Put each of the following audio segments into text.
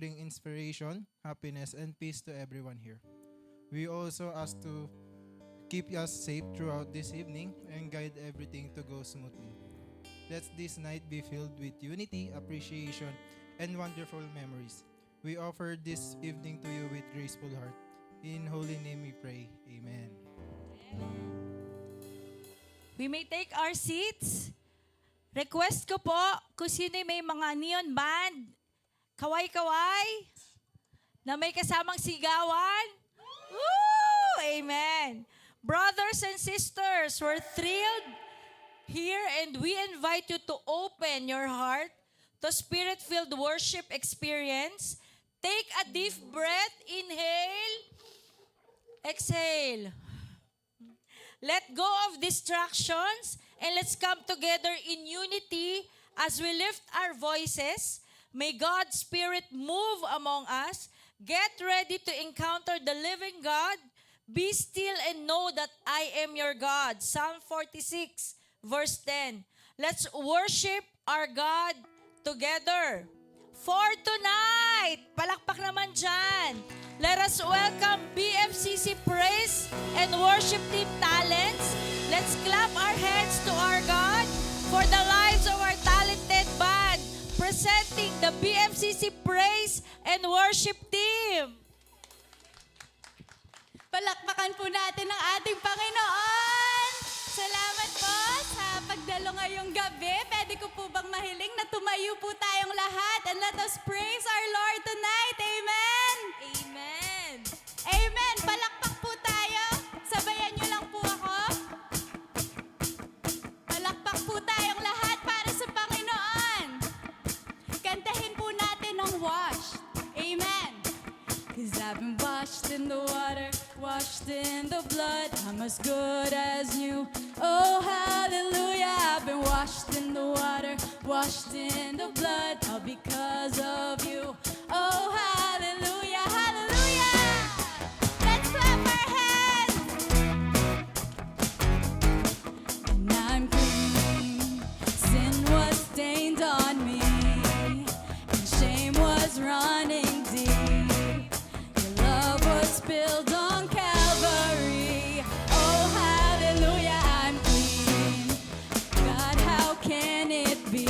bring inspiration, happiness, and peace to everyone here. We also ask to keep us safe throughout this evening and guide everything to go smoothly. Let this night be filled with unity, appreciation, and wonderful memories. We offer this evening to you with graceful heart. In holy name we pray. Amen. We may take our seats. Request ko po kung sino may mga neon band, kaway-kaway, na may kasamang sigawan. Woo! Amen. Brothers and sisters, we're thrilled here and we invite you to open your heart to spirit-filled worship experience. Take a deep breath. Inhale. Exhale. Let go of distractions and let's come together in unity as we lift our voices. May God's Spirit move among us. Get ready to encounter the living God. Be still and know that I am your God. Psalm 46, verse 10. Let's worship our God together. For tonight, palakpak naman dyan. Let us welcome BFCC Praise and Worship Team Talents. Let's clap our hands to our God for the lives of our talented band presenting the BFCC Praise and Worship Team. Palakpakan po natin ang ating Panginoon. Salamat po sa pagdalo ngayong gabi. Pwede ko po bang mahiling na tumayo po tayong lahat and let us praise our Lord tonight. Amen? Amen. Amen. Palakpak po tayo. Sabayan niyo lang po ako. Palakpak po tayong lahat para sa Panginoon. Kantahin po natin ang washed. Amen. 'Cause I've been washed in the water, washed in the blood. I'm as good as new. Oh, hallelujah. I've been washed in the water, washed in the blood, all because of you. Oh, hallelujah, hallelujah. Let's clap our hands. And I'm clean. Sin was stained on me, and shame was running deep. Your love was spilled on Calvary. Oh, hallelujah, I'm clean. God, how can it be?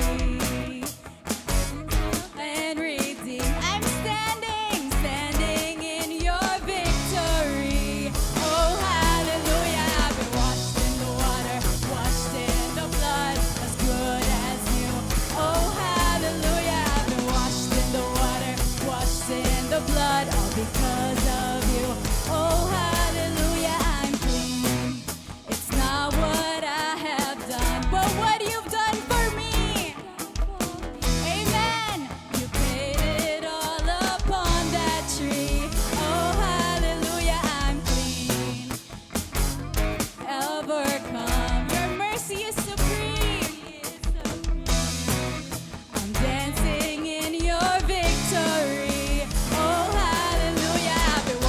And redeemed. I'm standing, standing in your victory. Oh, hallelujah, I've been washed in the water, washed in the blood, as good as new. Oh, hallelujah, I've been washed in the water, washed in the blood, all because of you. Oh, hallelujah, I'm clean. It's not what I have done, but what you've done for me. Amen. You paid it all upon that tree. Oh, hallelujah, I'm clean. Overcome. Your mercy is supreme. I'm dancing in your victory. Oh, hallelujah. I've been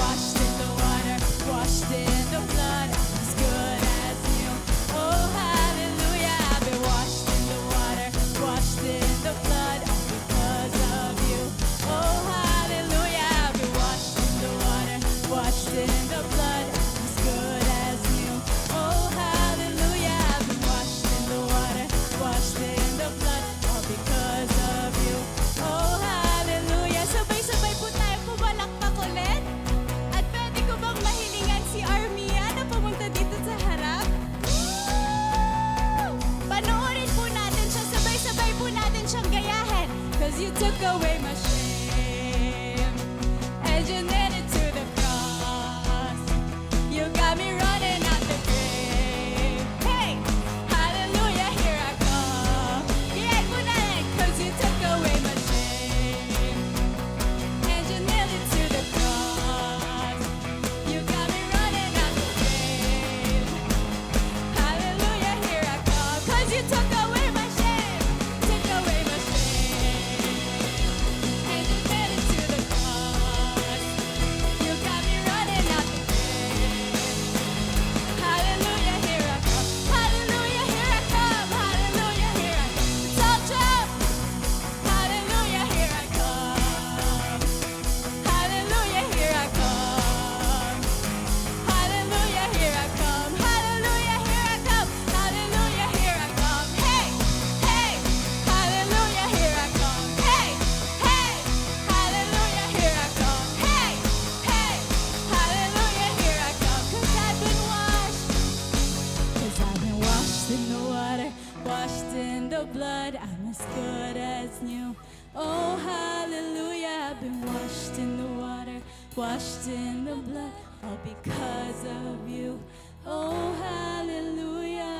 washed in the blood, all because of you. Oh, hallelujah.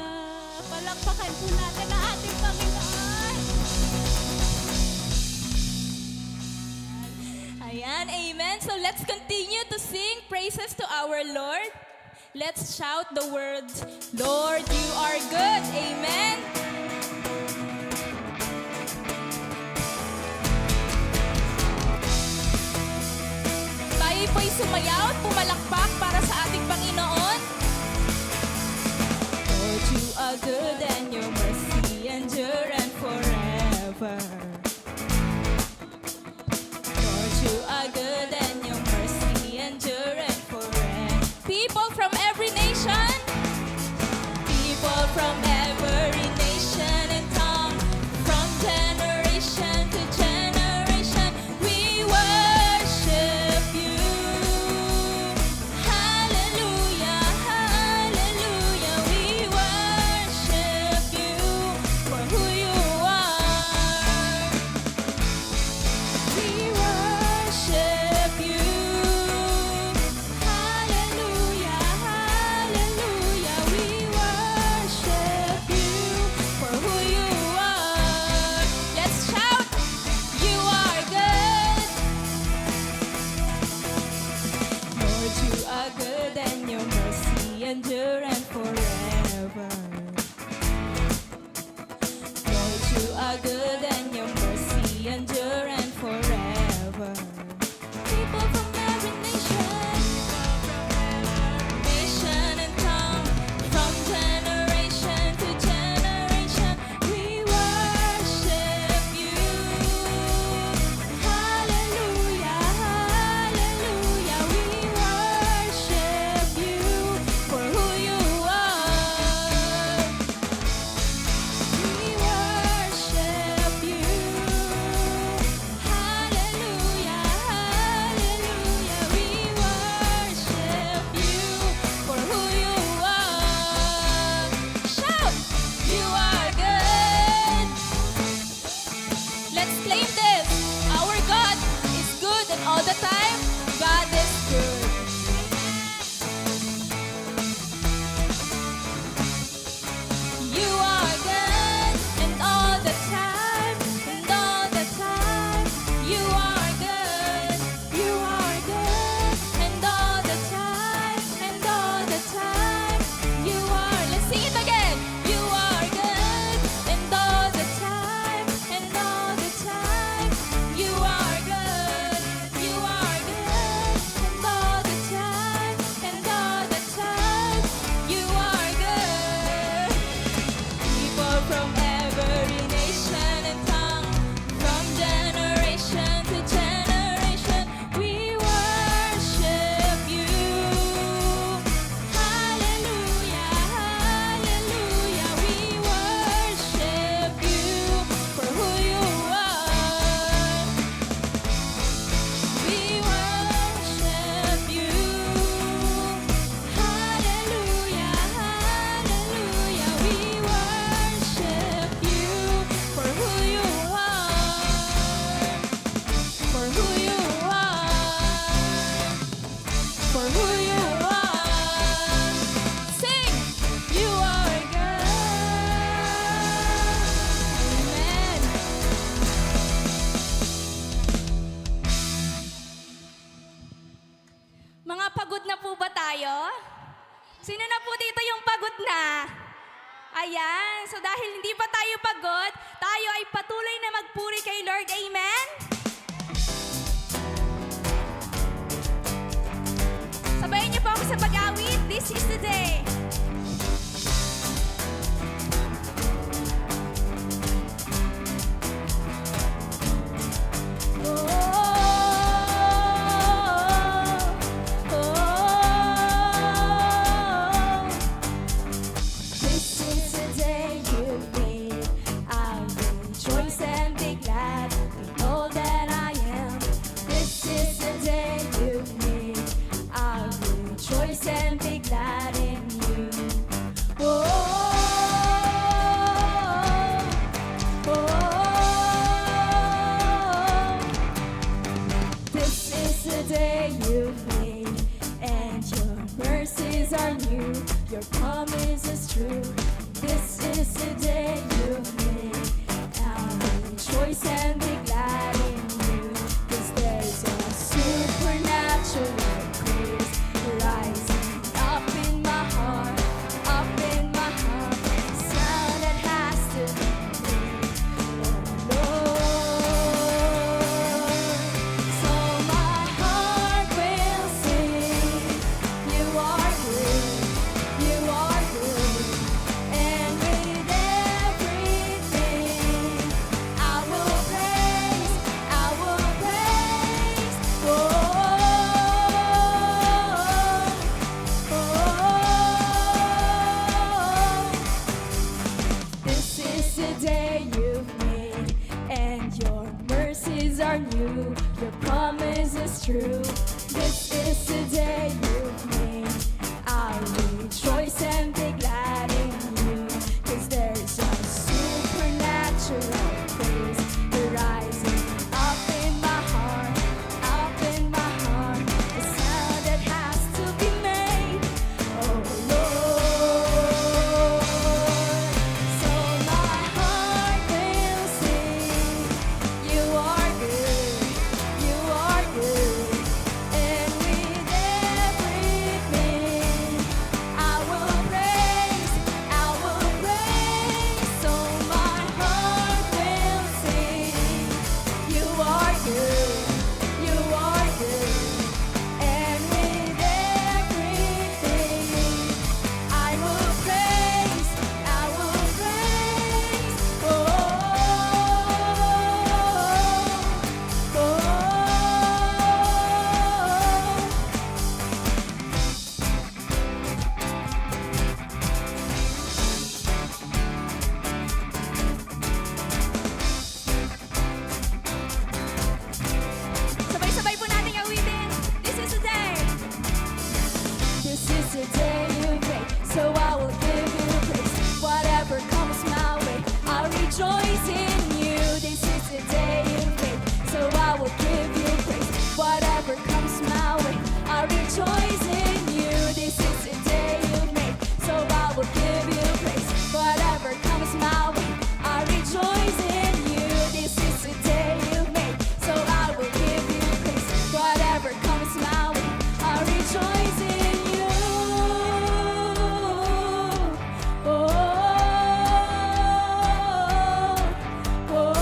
Palakpakan po natin ang ating Panginoon. Ayan, amen. So let's continue to sing praises to our Lord. Let's shout the words, Lord, you are good. Amen. Tayo po'y sumayaw at pumalakpak para sa ating Panginoon. Lord, you are good and your mercy endure and forever. Lord, you are good and your mercy endure and forever. People from every nation, people from every nation and tongue, from generation to generation, we worship you. Hallelujah, hallelujah, we worship you for who you are. We worship you. Hallelujah, hallelujah, we worship you for who you are. Let's shout, you are good. Lord, you are good and your mercy endure and forever. Lord, you are good and your mercy endure and forever. People from every nation, nation and tongue, from generation to generation, we worship you. Hallelujah, hallelujah, we worship you for who you are. We worship you. Hallelujah, hallelujah, we worship you for who you are. Shout, you are good. Let's claim this. Our God is good and all the time, God is good. You are good and all the time, and all the time. You are good, you are good, and all the time, and all the time. You are, let's sing it again. You are good and all the time, and all the time. You are good, you are good, and all the time, and all the time. You are good. People from every nation and tongue, from generation to generation, we worship you. Hallelujah, hallelujah, we worship you for who you are. We worship you. Hallelujah, hallelujah, we worship you for who you are. For who you are. For who you are. Sing, you are good. Amen. Mga pagod na po ba tayo? Sino na po dito yung pagod na? Ayan, so dahil hindi pa tayo pagod, tayo ay patuloy na magpuri kay Lord. Amen? Sabayin niyo po ako sa pag-awit. This is the day. This is the day you made. I will rejoice and be glad in all that I am. This is the day you made. I will rejoice and be glad in you. mercies are new, your promise is true. This is the day you've made. I'll rejoice and be glad in you. 'Cause there's a supernatural praise rising up in my heart, up in my heart. Sound that has to be made. Oh Lord, so my heart will sing. You are good, you are good, and with everything I will praise, I will praise. Oh, this is the day you've made, and your mercies are new. Your promise is true. This is the day you've made. I'll rejoice and be glad in you. 'Cause there's a supernatural praise rising up in my heart, up in my heart. A sound that has to be made. Oh Lord, so my heart will sing. You are good, you are good, and with everything I will praise, I will praise. So my heart will sing. You are good, you are good, and with everything I will praise, I will praise. Oh, sabay-sabay po natin awitin. This is the day. This is the day you made, so I will give you praise. Whatever comes my way, I'll rejoice in you. This is the day you made, so I will give you praise. Whatever comes my way, I'll rejoice in you. This is the day you made, so I will give you praise. Whatever comes my way, I'll rejoice in you. This is the day you made, so I will give you praise. Whatever comes my way, I'll rejoice in you. Oh, oh,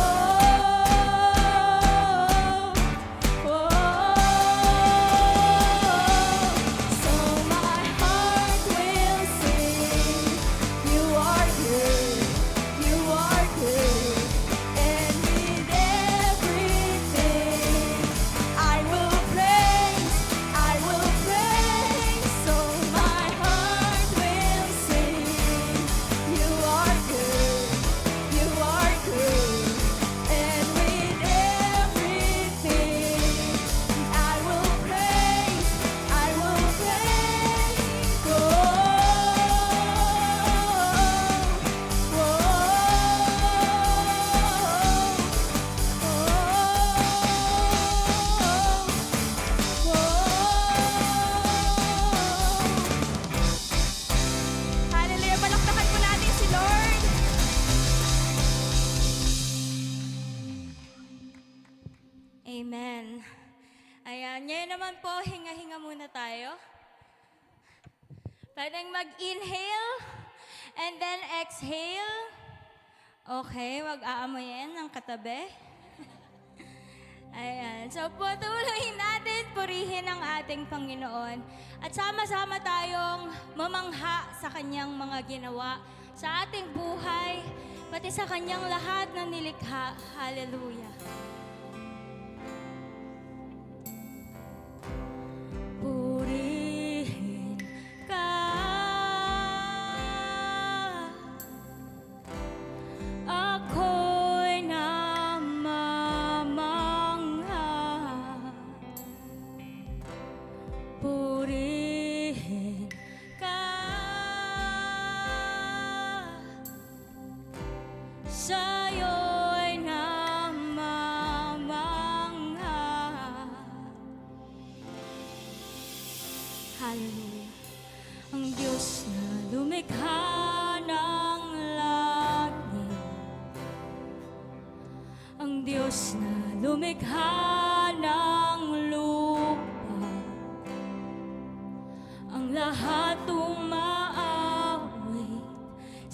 so my heart will sing. You are good, you are good, and with everything I will praise, I will praise. So my heart will sing. You are good, you are good, and with everything I will praise, I will praise. Oh, Hallelujah! Palakpakan po natin si Lord. Amen. Ayan, ngayon naman po, hinga-hinga muna tayo. Pwedeng mag-inhale and then exhale. Okay, mag-aamoyin ng katabi. Ayan. So, patuloy natin purihin ang ating Panginoon. At sama-sama tayong mamangha sa Kanyang mga ginawa sa ating buhay, pati sa Kanyang lahat na nilikha. Hallelujah. Purihin ka, ako'y namamangha. Purihin ka, sa'yo'y namamangha. Hallelujah. ang Diyos na lumikha ng langit, ang Diyos na lumikha ng lupa, ang lahat umaawit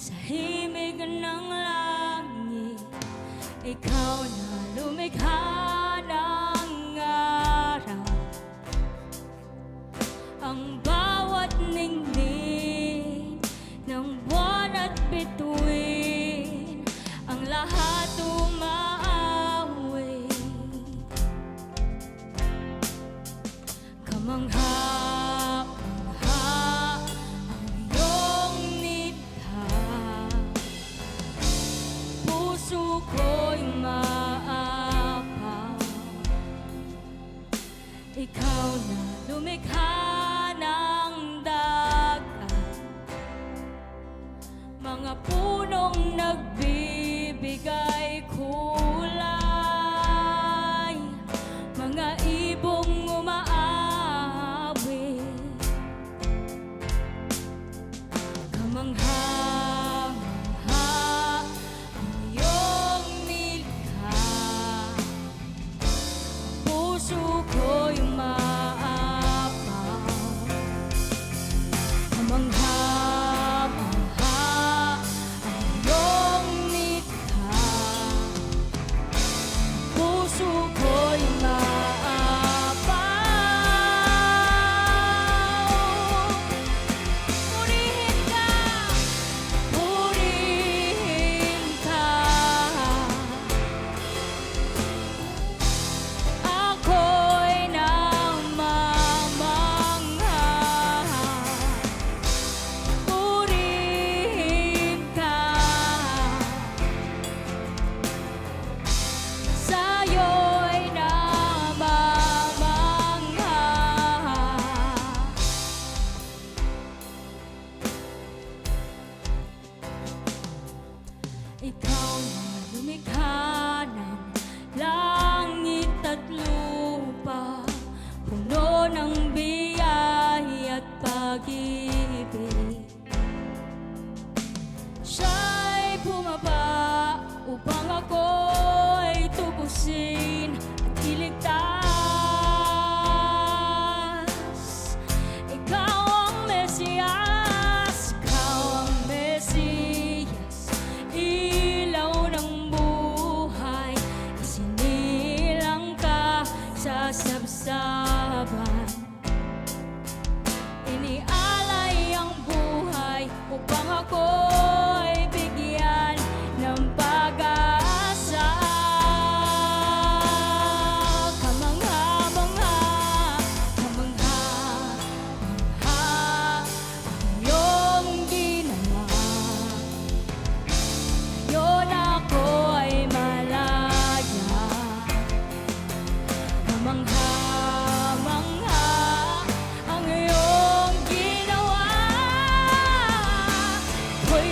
sa himig ng langit. Ikaw na lumikha ng araw, ang bawat ningning ng buwan at bituin, ang lahat umaawit. Kamangha-mangha ang iyong nitha, puso ko'y maapaw. Ikaw na lumikha ng dagat, mga punong nagbibigay kulay, mga ibong umaawit. Kamangha-mangha ang iyong nilikha, puso ko'y maapaw. Kamangha-mangha ang iyong nilikha, puso ko'y maapaw. Purihin ka, purihin ka. Ako'y namamangha, purihin ka. Sa'yo'y namamangha. Ikaw na lumikha ng langit at lupa, puno ng biyaya at pag-ibig. Siya'y bumaba upang ako'y tubusin at iligtas. Ikaw ang Mesiyas, ikaw ang Mesiyas, ilaw ng buhay, isinilang ka sa sabsaban. Inialay ang buhay upang ako'y bigyan ng pag-asa. Kamangha-mangha, kamangha-mangha ang iyong ginawa. Ngayon ako ay malaya. Kamangha-mangha ang iyong ginawa. Ako'y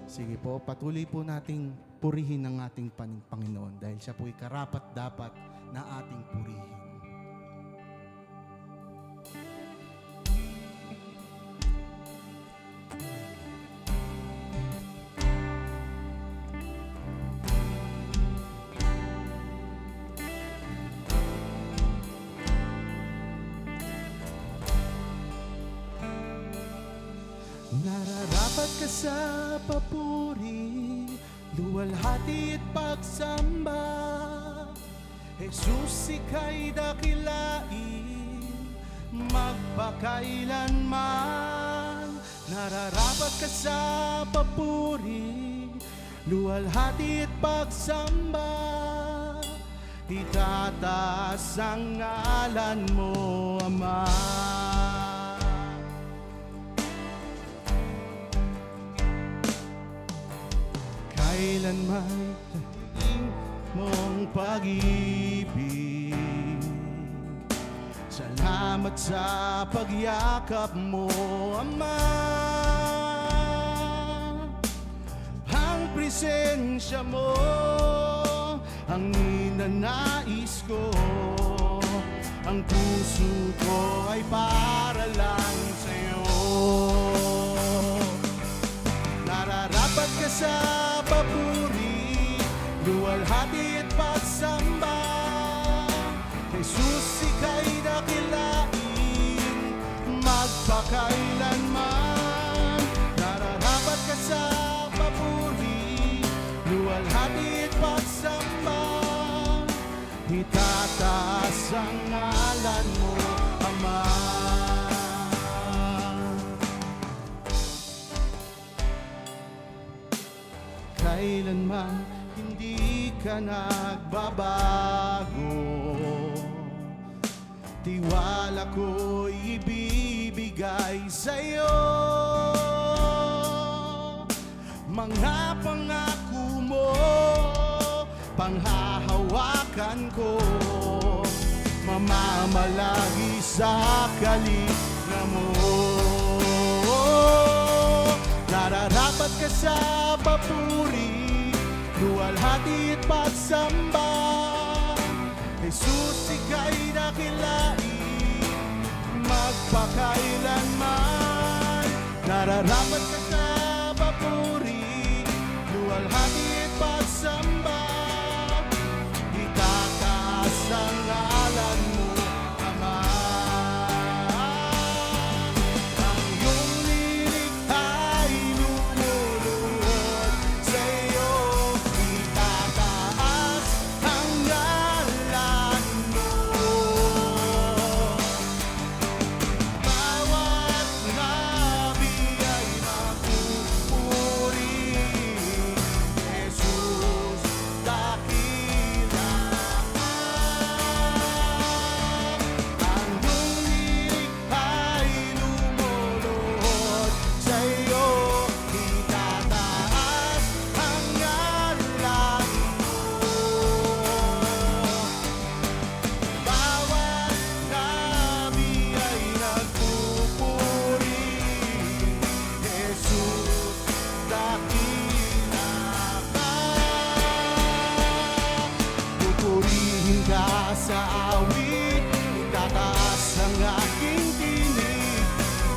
Sige po, patuloy po nating purihin ang ating Panginoon dahil siya po'y karapat-dapat na ating purihin. Nararapat ka sa papuri, luwalhati at pagsamba. Jesus, ika'y dakilain, magpakailanman. Nararapat ka sa papuri, luwalhati at pagsamba. Itataas ang ngalan mo, Ama. Kailanman mong pag-ibig, salamat sa pagyakap mo, Ama. Ang presensya mo ang ninanais ko, ang puso ko ay para lang sa'yo. Nararapat ka sa papuri, luwalhati at pagsamba. Jesus, ika'y dakilain, magpakailanman. Nararapat ka sa papuri, luwalhati at pagsamba. Itataas ang ngalan mo, Ama. Kailanman hindi ka nagbabago, tiwala ko'y ibibigay sa'yo. Mga pangako mo, panghahawakan ko, mamamalagi sa kalinga mo. Nararapat ka sa papuri, luwalhati at pagsamba. Jesus, ika'y dakilain, magpakailanman. Nararapat ka sa papuri, luwalhati at pagsamba. Itataas ang ngalan mo, Ama. Ang iyong lilikha'y lumuluhod sa'yo. Itataas ang ngalan mo. Bawat labi ay mapupuri. Jesus, dakila ka. Ang iyong lilikha'y lumuluhod sa'yo. Itataas ang ngalan mo. Bawat labi ay nagpupuri. Jesus, dakila ka. Pupurihin ka sa awit, itataas ang aking tinig.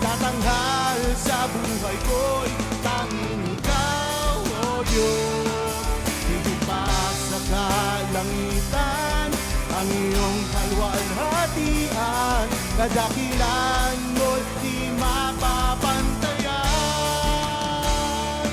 Tatanghal sa buhay ko'y tanging ikaw, O Diyos. Higit pa sa kalangitan, ang iyong kalwalhatian. Kadakilan mo'y di mapapantayan.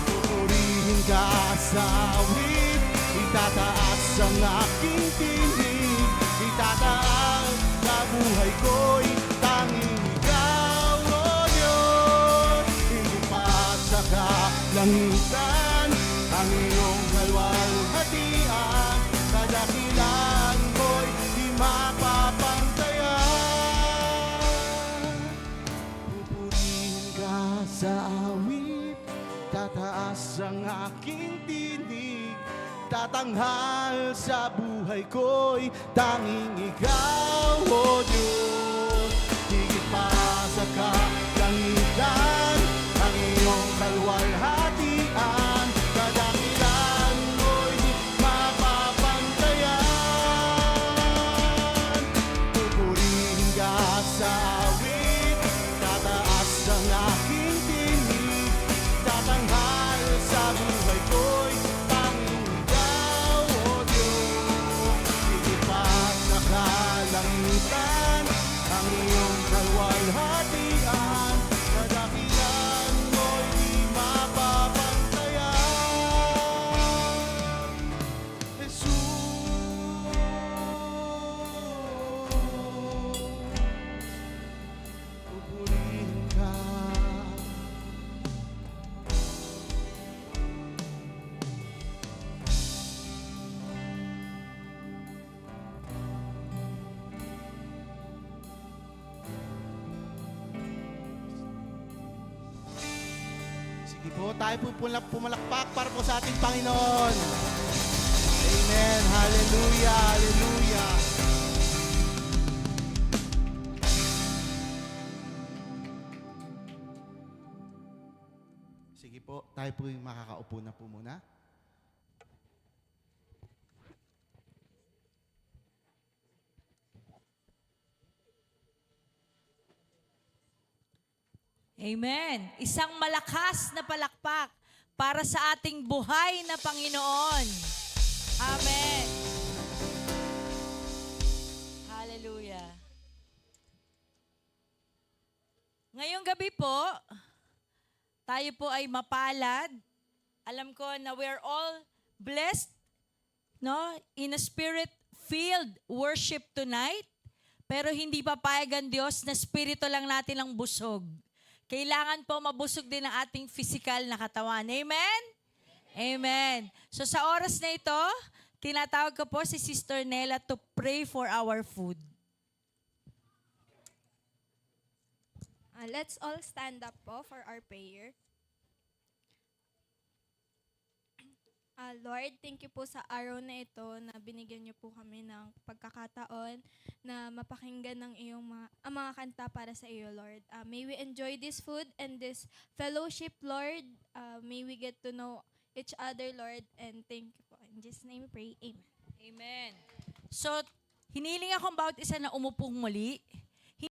Pupurihin ka sa awit, itataas ang aking tinig. Itataas sa buhay ko'y tanging ikaw, O Diyos. Hindi pa sa kalangitan, ang iyong kalwalhatian. Kadakilan ko'y di mapapantayan. Pupurihin ka sa awit, tataas ang aking tinig. Tatanghal sa buhay ko'y tanging ikaw, O Diyos. Higit pa sa kalangitan, ang iyong kalwalhatian. Sige po, tayo po pumalakpak para po sa ating Panginoon. Amen. Hallelujah. Hallelujah. Sige po, tayo po yung makakaupo na po muna. Amen. Isang malakas na palakpak para sa ating buhay na Panginoon. Amen. Hallelujah. Ngayong gabi po, tayo po ay mapalad. Alam ko na we're all blessed, no? In a spirit-filled worship tonight. Pero hindi papayag ang Diyos na spirito lang natin ang busog. Kailangan po mabusog din ang ating physical na katawan. Amen? Amen. So sa oras na ito, tinatawag ko po si Sister Nella to pray for our food. Let's all stand up po for our prayer. Lord, thank you po sa araw na ito na binigyan niyo po kami ng pagkakataon na mapakinggan ng iyong mga kanta para sa iyo, Lord. May we enjoy this food and this fellowship, Lord. May we get to know each other, Lord. And thank you po. In Jesus' name we pray. Amen. Amen. So, hiniling akong bawat isa na umupong muli.